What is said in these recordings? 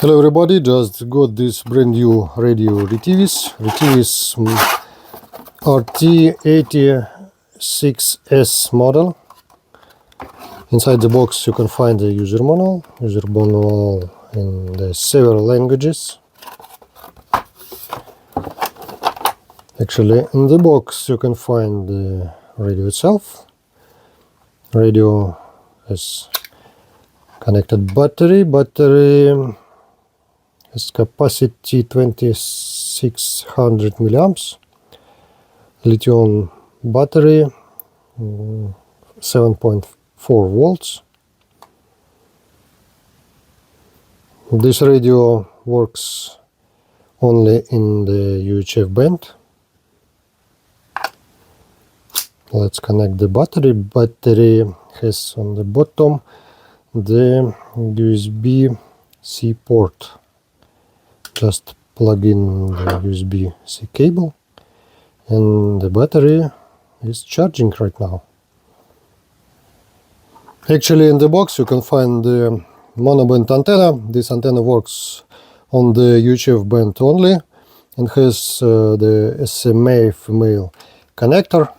Hello everybody, just got this brand new radio Retevis RT86S model. Inside the box you can find the user manual in the several languages. Actually, in the box you can find the radio itself. Radio has connected battery has capacity 2600 milliamps, lithium battery, 7.4 volts. This radio works only in the UHF band. Let's connect the battery. Battery has on the bottom the USB-C port. Just plug in the USB-C cable and the battery is charging right now. Actually, in the box you can find the monoband antenna. This antenna works on the UHF band only and has the SMA female connector.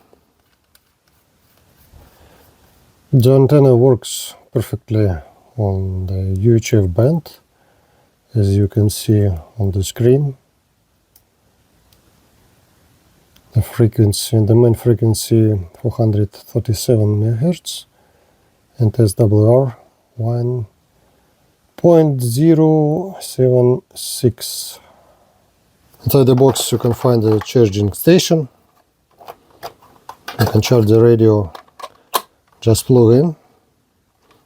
The antenna works perfectly on the UHF band, as you can see on the screen. The main frequency 437 MHz and SWR 1.076. Inside the box you can find the charging station. You can charge the radio, just plug in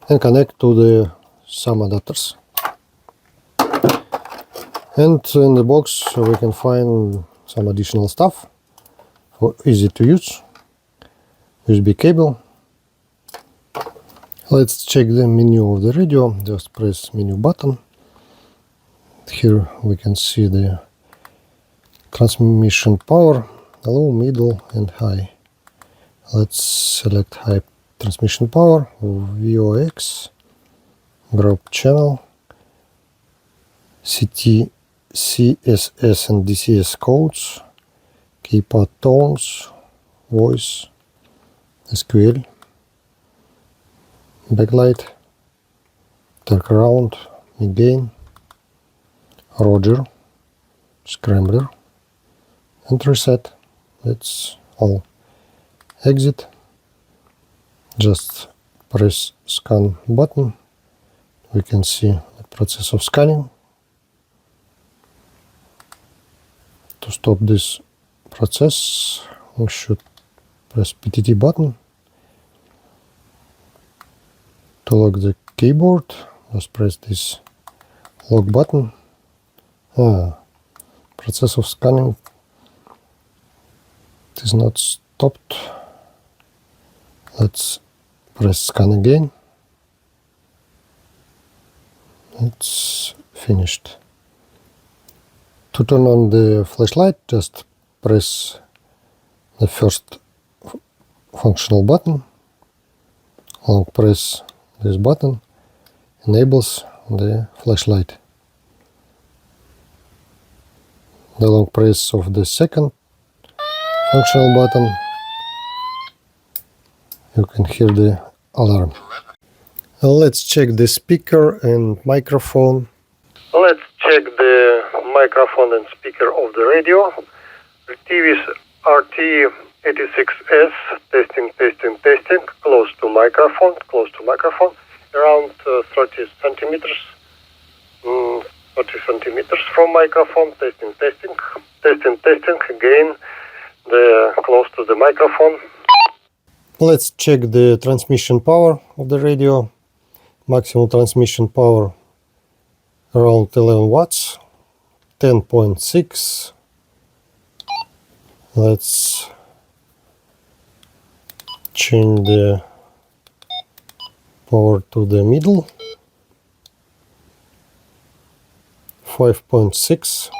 and connect to some adapters. And in the box we can find some additional stuff for easy to use. USB cable. Let's check the menu of the radio. Just press menu button. Here we can see the transmission power, low, middle and high. Let's select high transmission power, VOX, group channel, CT, CSS and DCS codes, keypad tones, voice, SQL, backlight, turnaround, mid-gain, Roger, scrambler, and reset. That's all. Exit. Just press scan button. We can see the process of scanning. To stop this process, we should press PTT button. To lock the keyboard, just press this lock button. Process of scanning is not stopped. Let's press scan again. It's finished. To turn on the flashlight, just press the first functional button. Long press this button enables the flashlight. The long press of the second functional button, you can hear the alarm. Let's check the speaker and microphone. Let's check the microphone and speaker of the radio. Retevis RT86S, testing. Close to microphone, around 30 centimeters. 30 centimeters from microphone, testing. Again, close to the microphone. Let's check the transmission power of the radio. Maximum transmission power around 11 watts, 10.6. Let's change the power to the middle, 5.6.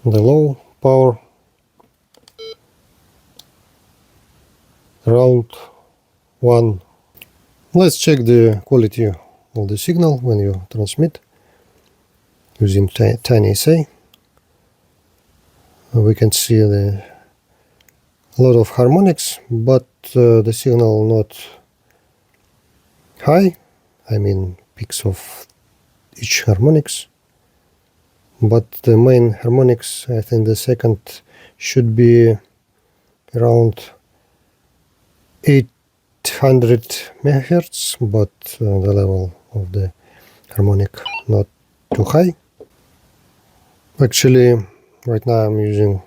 The low power around 1 Let's check the quality of the signal when you transmit using tiny SA. We can see a lot of harmonics, but the signal not high. I mean peaks of each harmonics. But the main harmonics, I think the second should be around 800 megahertz, but the level of the harmonic not too high. Actually, right now I'm using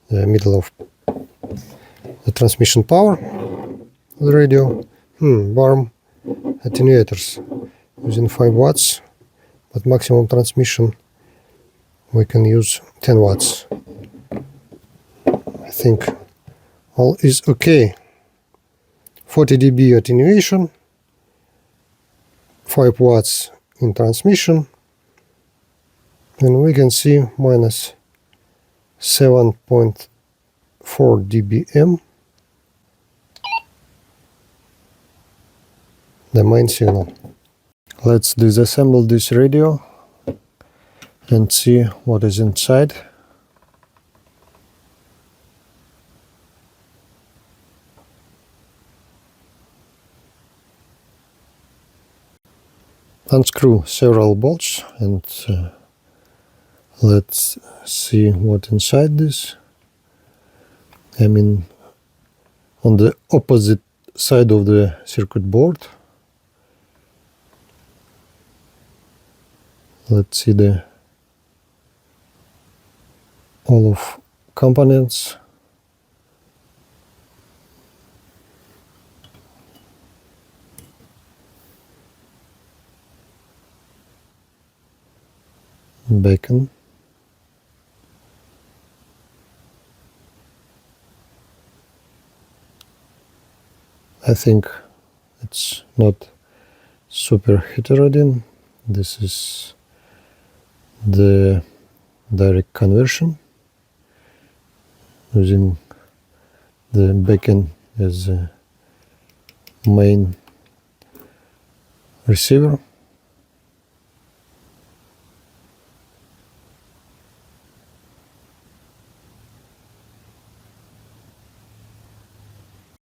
the middle of the transmission power of the radio. Warm attenuators using 5 watts, but maximum transmission we can use 10 watts. I think all is okay. 40 dB attenuation, 5 watts in transmission, and we can see minus 7.4 dBm, the main signal. Let's disassemble this radio and see what is inside. Unscrew several bolts and let's see what inside this. I mean on the opposite side of the circuit board. Let's see the all of components. Bacon. I think it's not super heterodyne. This is the direct conversion using the bacon as a main receiver.